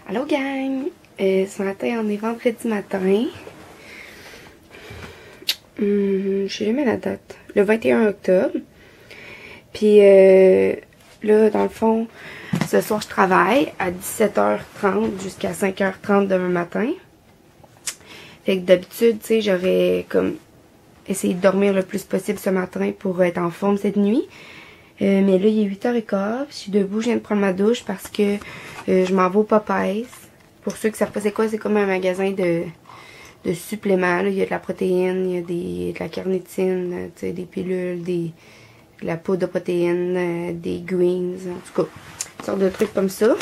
Allô gang! Ce matin, on est vendredi matin. Je sais jamais la date. Le 21 octobre. Puis là, dans le fond, ce soir, je travaille à 17h30 jusqu'à 5h30 demain matin. Fait que d'habitude, tu sais, j'aurais comme essayé de dormir le plus possible ce matin pour être en forme cette nuit. Mais là, il est 8h15, je suis debout, je viens de prendre ma douche parce que je m'en vais au Popeyes. Pour ceux qui savent pas c'est quoi, c'est comme un magasin de suppléments. Là. Il y a de la protéine, il y a de la carnitine, des pilules, de la poudre de protéines, des greens, en tout cas, une sorte de trucs comme ça.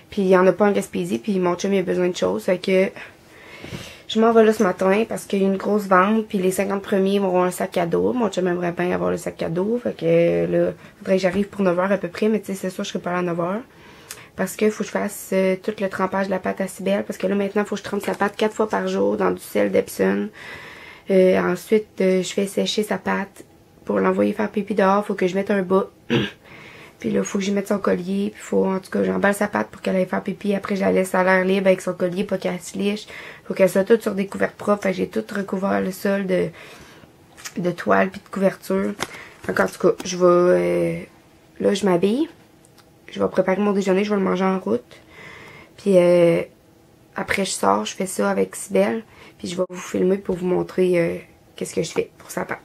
Puis il y en a pas en Gaspésie, puis mon chum il a besoin de choses, fait que je m'en vais là ce matin parce qu'il y a une grosse vente, puis les 50 premiers vont avoir un sac cadeau. Mon chum aimerait bien avoir le sac cadeau, fait que là, faudrait que j'arrive pour 9h à peu près, mais tu sais, c'est sûr, je serai pas là à 9h. Parce que faut que je fasse tout le trempage de la pâte à Cybelle, parce que là, maintenant, il faut que je trempe sa pâte 4 fois par jour dans du sel d'Epsom. Ensuite, je fais sécher sa pâte pour l'envoyer faire pipi dehors. Faut que je mette un bas. Puis là, faut que j'y mette son collier. Puis faut, en tout cas, j'emballe sa pâte pour qu'elle aille faire pipi. Après, je la laisse à l'air libre avec son collier, pas qu'elle se liche. Faut qu'elle soit toute sur des couverts propres. Fait que j'ai tout recouvert le sol de toile puis de couverture. Donc, en tout cas, je vais... là, je m'habille. Je vais préparer mon déjeuner, je vais le manger en route. Puis après, je sors, je fais ça avec Cybelle. Puis je vais vous filmer pour vous montrer qu'est-ce que je fais pour sa pâte.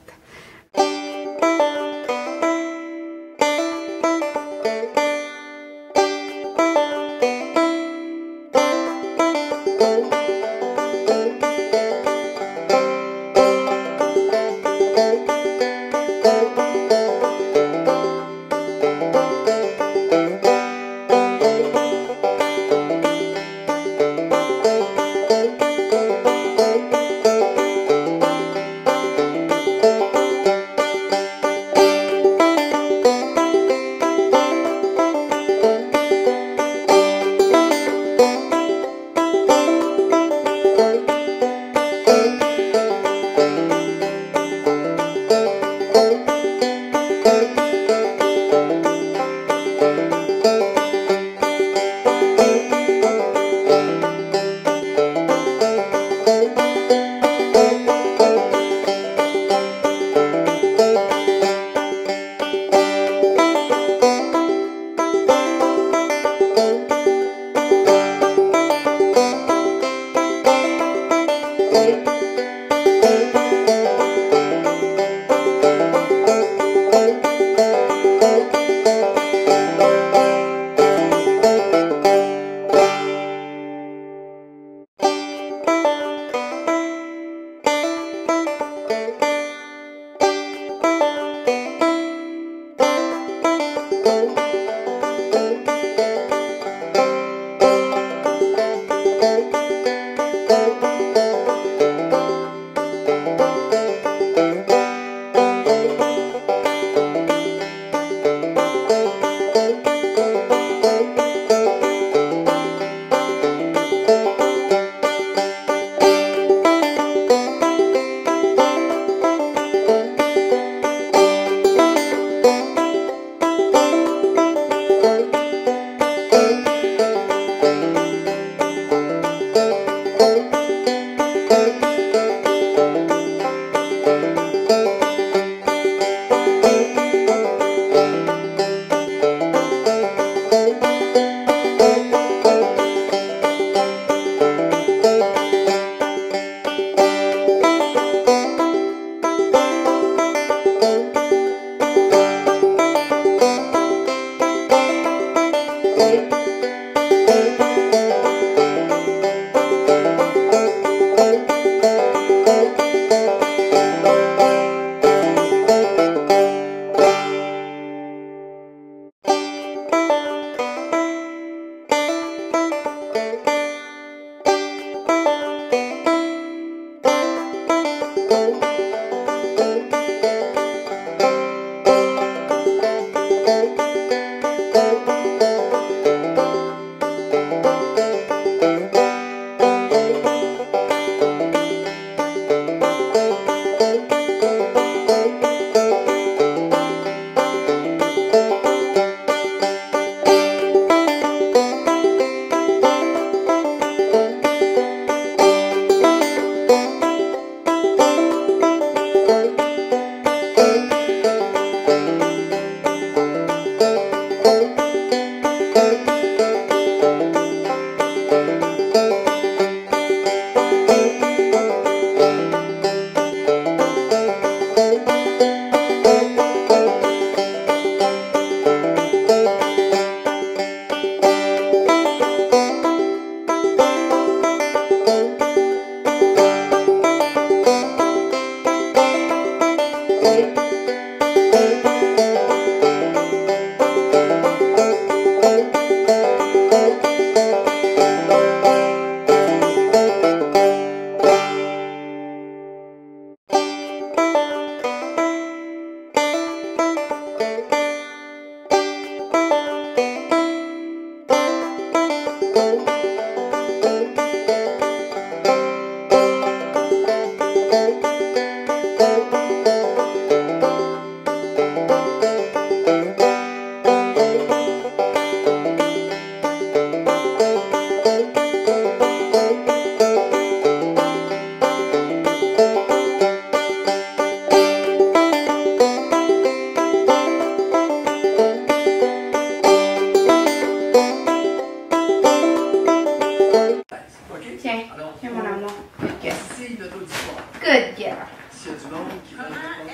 Tiens. Alors, Tiens, mon amour. Good girl. c'est notre auditoire. Good girl. S'il y a du monde qui veut répondre.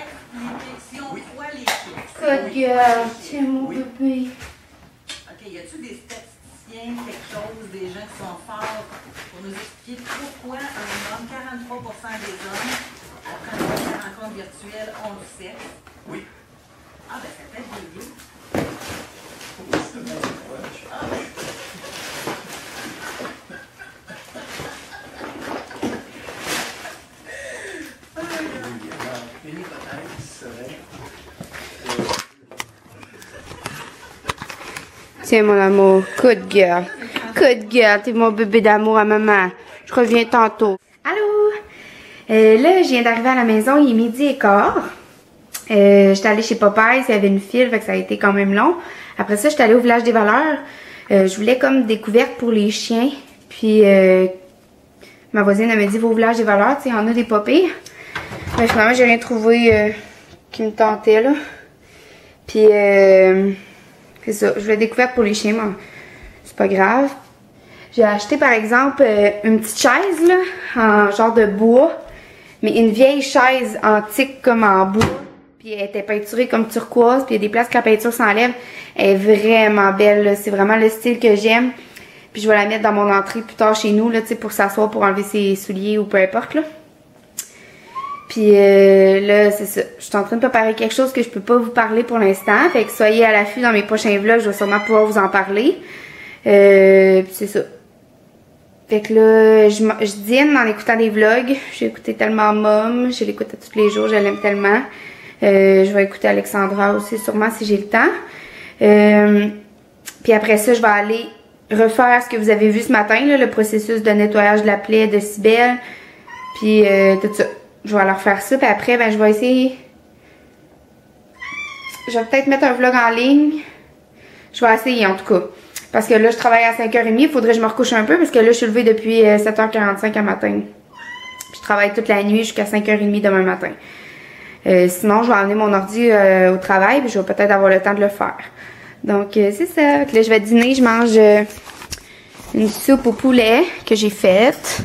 Si on voit les chiffres. Good girl. Tiens, mon bébé. OK, y a-t-il des statisticiens, quelque chose, des gens qui sont forts pour nous expliquer pourquoi un homme, 43% des hommes, après une rencontre virtuelle, ont le sexe? Oui. Ah, ben, ça peut être des vieux. Une hypothèse serait. Tiens, mon amour. Good girl. Good girl. T'es mon bébé d'amour à maman. Je reviens tantôt. Allô? Là, je viens d'arriver à la maison. Il est 12h15. J'étais allée chez Popeyes. Il y avait une file, fait que ça a été quand même long. Après ça, j'étais allée au village des valeurs. Je voulais comme découverte pour les chiens. Puis, ma voisine, elle m'a dit, va au village des valeurs. Tu sais, il y en a des pas pires. Mais finalement, j'ai rien trouvé qui me tentait, là. Puis, c'est ça. Je voulais découverte pour les chiens, mais c'est pas grave. J'ai acheté, par exemple, une petite chaise, là, en genre de bois. Mais une vieille chaise antique, comme en bois. Puis, elle était peinturée comme turquoise. Puis, il y a des places que la peinture s'enlève. Elle est vraiment belle, c'est vraiment le style que j'aime. Puis, je vais la mettre dans mon entrée plus tard chez nous, là, tu sais, pour s'asseoir, pour enlever ses souliers ou peu importe, là. Puis là, c'est ça. Je suis en train de préparer quelque chose que je peux pas vous parler pour l'instant. Fait que soyez à l'affût dans mes prochains vlogs. Je vais sûrement pouvoir vous en parler. Puis c'est ça. Fait que là, je dîne en écoutant des vlogs. J'ai écouté tellement Mom. Je l'écoute tous les jours. Je l'aime tellement. Je vais écouter Alexandra aussi sûrement si j'ai le temps. Puis après ça, je vais aller refaire ce que vous avez vu ce matin. Là, le processus de nettoyage de la plaie de Cybèle. Puis tout ça. Je vais leur faire ça, puis après, ben, je vais essayer. Je vais peut-être mettre un vlog en ligne. Je vais essayer, en tout cas. Parce que là, je travaille à 5h30. Il faudrait que je me recouche un peu, parce que là, je suis levée depuis 7h45 à matin. Puis je travaille toute la nuit jusqu'à 5h30 demain matin. Sinon, je vais emmener mon ordi au travail, puis je vais peut-être avoir le temps de le faire. Donc, c'est ça. Donc, là, je vais dîner. Je mange une soupe au poulet que j'ai faite.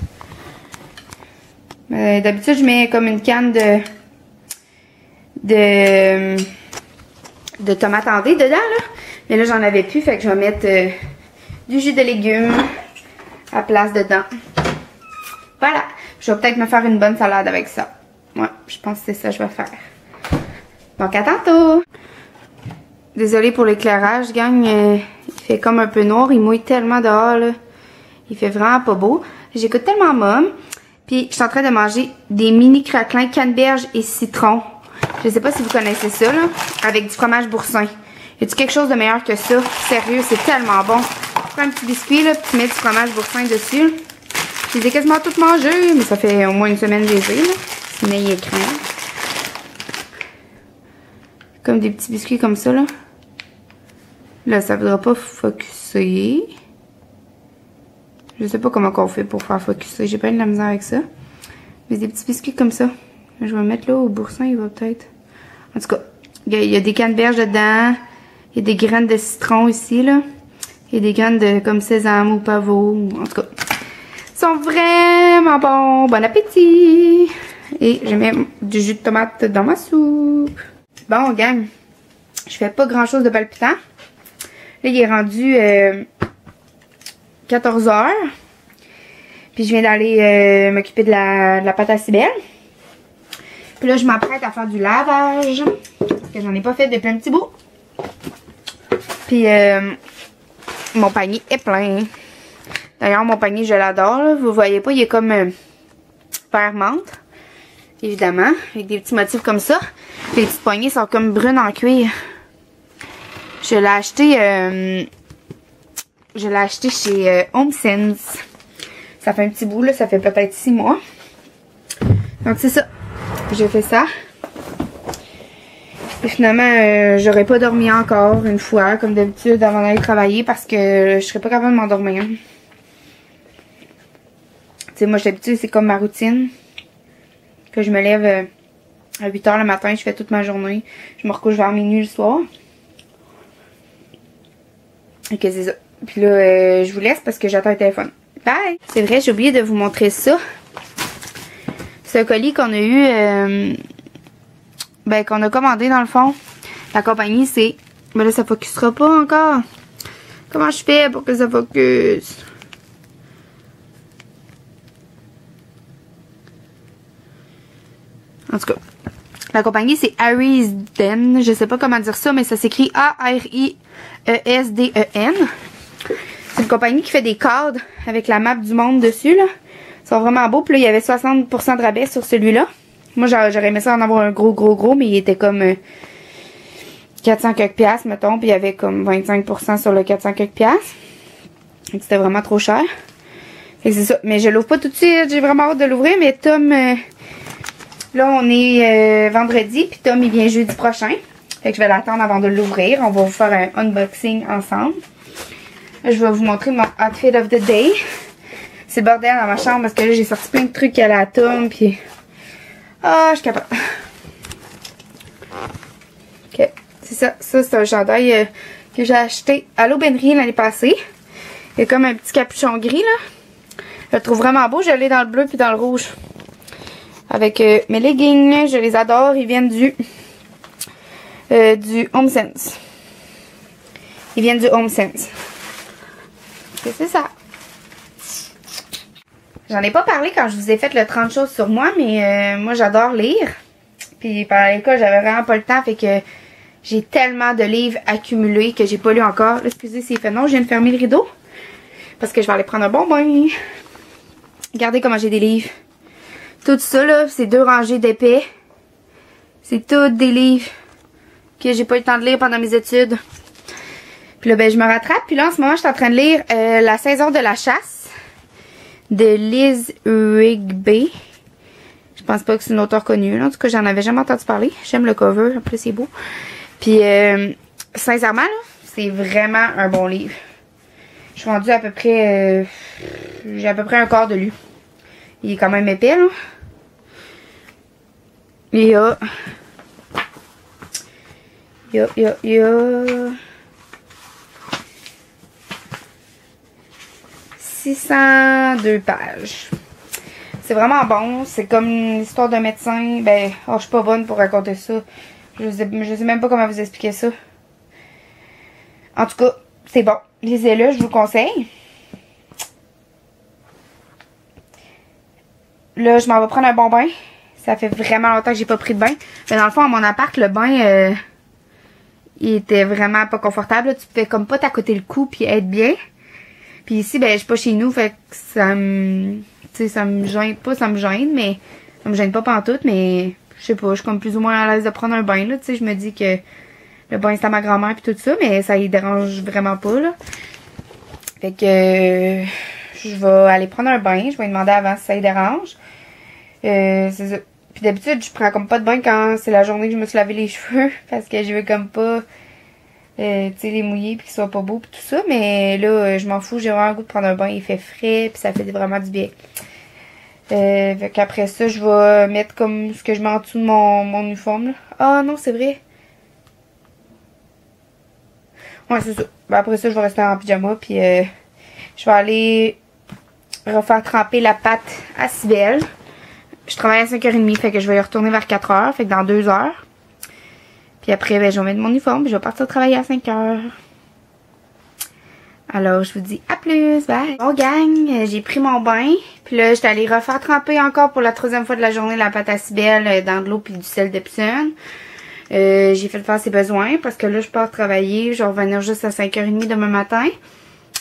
D'habitude, je mets comme une canne de tomates en dés dedans, là. Mais là, j'en avais plus, fait que je vais mettre du jus de légumes à place dedans. Voilà. Je vais peut-être me faire une bonne salade avec ça. Ouais, je pense que c'est ça que je vais faire. Donc, à tantôt! Désolée pour l'éclairage, gang. Il fait comme un peu noir. Il mouille tellement dehors, là. Il fait vraiment pas beau. J'écoute tellement Mom. Puis, je suis en train de manger des mini craquelins canneberge et citron. Je sais pas si vous connaissez ça, là. Avec du fromage boursin. Y a-t-il quelque chose de meilleur que ça? Sérieux, c'est tellement bon. Tu prends un petit biscuit, là, puis tu mets du fromage boursin dessus. Je les ai quasiment toutes mangées, mais ça fait au moins une semaine que je les ai, là. Sinon, il est craint. Comme des petits biscuits comme ça, là. Là, ça voudra pas focusser. Je sais pas comment on fait pour faire focuser. J'ai pas eu de la misère avec ça. Mais des petits biscuits comme ça. Je vais mettre là au boursin, il va peut-être. En tout cas, il y a des canneberges dedans. Il y a des graines de citron ici, là. Il y a des graines de comme sésame ou pavot. En tout cas, ils sont vraiment bons. Bon appétit! Et je mets du jus de tomate dans ma soupe. Bon, gang. Je fais pas grand chose de palpitant. Là, il est rendu 14h. Puis je viens d'aller m'occuper de la pâte à Cybèle. Puis là, je m'apprête à faire du lavage. Parce que j'en ai pas fait depuis un petit bout. Puis mon panier est plein. D'ailleurs, mon panier, je l'adore. Vous voyez pas, il est comme vert menthe. Évidemment. Avec des petits motifs comme ça. Puis les petites poignées sont comme brunes en cuir. Je l'ai acheté chez HomeSense. Ça fait un petit bout, là. Ça fait peut-être 6 mois. Donc, c'est ça. J'ai fait ça. Et finalement, j'aurais pas dormi encore une fois, comme d'habitude, avant d'aller travailler, parce que je serais pas capable de m'endormir. Tu sais, moi, d'habitude, c'est comme ma routine. Que je me lève à 8h le matin, je fais toute ma journée. Je me recouche vers minuit le soir. Et que c'est ça. Puis là, je vous laisse parce que j'attends le téléphone. Bye! C'est vrai, j'ai oublié de vous montrer ça. C'est un colis qu'on a eu, qu'on a commandé dans le fond. La compagnie, c'est... Ben là, ça focusera pas encore. Comment je fais pour que ça focus? En tout cas, la compagnie, c'est Arisden. Je sais pas comment dire ça, mais ça s'écrit A-R-I-E-S-D-E-N. C'est une compagnie qui fait des cadres avec la map du monde dessus, là. Ils sont vraiment beaux. Puis là, il y avait 60% de rabais sur celui-là. Moi, j'aurais aimé ça en avoir un gros, mais il était comme 400 quelques piastres, mettons. Puis il y avait comme 25% sur le 400 quelques piastres. Donc c'était vraiment trop cher. Fait que c'est ça. Mais je l'ouvre pas tout de suite. J'ai vraiment hâte de l'ouvrir. Mais Tom, là, on est vendredi. Puis Tom, il vient jeudi prochain. Fait que je vais l'attendre avant de l'ouvrir. On va vous faire un unboxing ensemble. Là, je vais vous montrer mon outfit of the day. C'est le bordel dans ma chambre parce que là, j'ai sorti plein de trucs à la Tom. Puis... Ah, je suis capable. Ok, c'est ça. Ça, c'est un chandail que j'ai acheté à l'aubainerie l'année passée. Il y a comme un petit capuchon gris, là. Je le trouve vraiment beau. Je l'ai dans le bleu puis dans le rouge. Avec mes leggings. Je les adore. Ils viennent du HomeSense. Ils viennent du HomeSense. C'est ça. J'en ai pas parlé quand je vous ai fait le 30 choses sur moi, mais moi j'adore lire. Puis pendant l'école, j'avais vraiment pas le temps, fait que j'ai tellement de livres accumulés que j'ai pas lu encore. Là, excusez s'il fait non, je viens de fermer le rideau. Parce que je vais aller prendre un bon bain. Regardez comment j'ai des livres. Tout ça là, c'est 2 rangées d'épais. C'est tous des livres que j'ai pas eu le temps de lire pendant mes études. Puis là, ben je me rattrape. Puis là, en ce moment, je suis en train de lire La saison de la chasse de Liz Rigby. Je pense pas que c'est une auteure connue. Là. En tout cas, j'en avais jamais entendu parler. J'aime le cover. En plus, c'est beau. Puis, sincèrement, là, c'est vraiment un bon livre. Je suis rendue à peu près... j'ai à peu près un quart de lu. Il est quand même épais, là. Il y a... 602 pages. C'est vraiment bon. C'est comme l'histoire d'un médecin. Ben, oh, je suis pas bonne pour raconter ça. Je sais même pas comment vous expliquer ça. En tout cas, c'est bon. Lisez-le, je vous le conseille. Là, je m'en vais prendre un bon bain. Ça fait vraiment longtemps que j'ai pas pris de bain. Mais dans le fond, à mon appart, le bain, il était vraiment pas confortable. Tu pouvais comme pas t'accoter le cou puis être bien. Puis ici, ben, je suis pas chez nous, fait que ça me... Tu sais, ça me gêne pas, ça me gêne, mais... Ça me gêne pas pantoute, mais... Je sais pas, je suis comme plus ou moins à l'aise de prendre un bain, là. Tu sais, je me dis que... Le bain, c'est à ma grand-mère puis tout ça, mais ça y dérange vraiment pas, là. Fait que... je vais aller prendre un bain. Je vais lui demander avant si ça y dérange. C'est ça. Puis d'habitude, je prends comme pas de bain quand c'est la journée que je me suis lavé les cheveux. Parce que je veux comme pas... tu sais, les mouiller puis qu'ils soient pas beaux pis tout ça, mais là je m'en fous, j'ai vraiment le goût de prendre un bain, il fait frais puis ça fait vraiment du bien. Fait qu'après ça, je vais mettre comme ce que je mets en dessous de mon uniforme là. Ah non, c'est vrai. Ouais, c'est ça. Ben, après ça, je vais rester en pyjama puis je vais aller refaire tremper la pâte à Cybelle. Je travaille à 5h30, fait que je vais y retourner vers 4h, fait que dans 2 heures. Puis après, ben, je vais mettre mon uniforme, puis je vais partir travailler à 5h. Alors, je vous dis à plus, bye! Bon gang, j'ai pris mon bain, puis là, j'étais allée refaire tremper encore pour la 3e fois de la journée la pâte à Cybelle dans de l'eau puis du sel d'Epsom. J'ai fait le faire ses besoins, parce que là, je pars travailler, je vais revenir juste à 5h30 demain matin.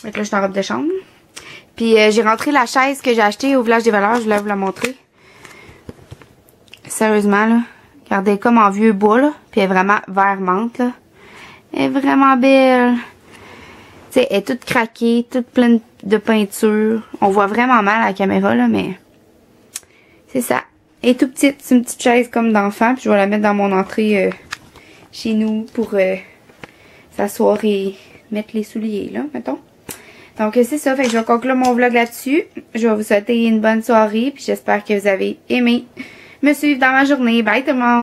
Donc là, je suis en robe de chambre. Puis j'ai rentré la chaise que j'ai achetée au Village des Valeurs, je voulais vous la montrer. Sérieusement, là. Regardez, comme en vieux bois, là. Puis elle est vraiment vert menthe, là. Elle est vraiment belle. Tu sais, elle est toute craquée, toute pleine de peinture. On voit vraiment mal à la caméra, là, mais... c'est ça. Elle est toute petite. C'est une petite chaise comme d'enfant. Puis je vais la mettre dans mon entrée chez nous pour s'asseoir et mettre les souliers, là, mettons. Donc, c'est ça. Fait que je vais conclure mon vlog là-dessus. Je vais vous souhaiter une bonne soirée. Puis j'espère que vous avez aimé me suivre dans ma journée. Bye tout le monde!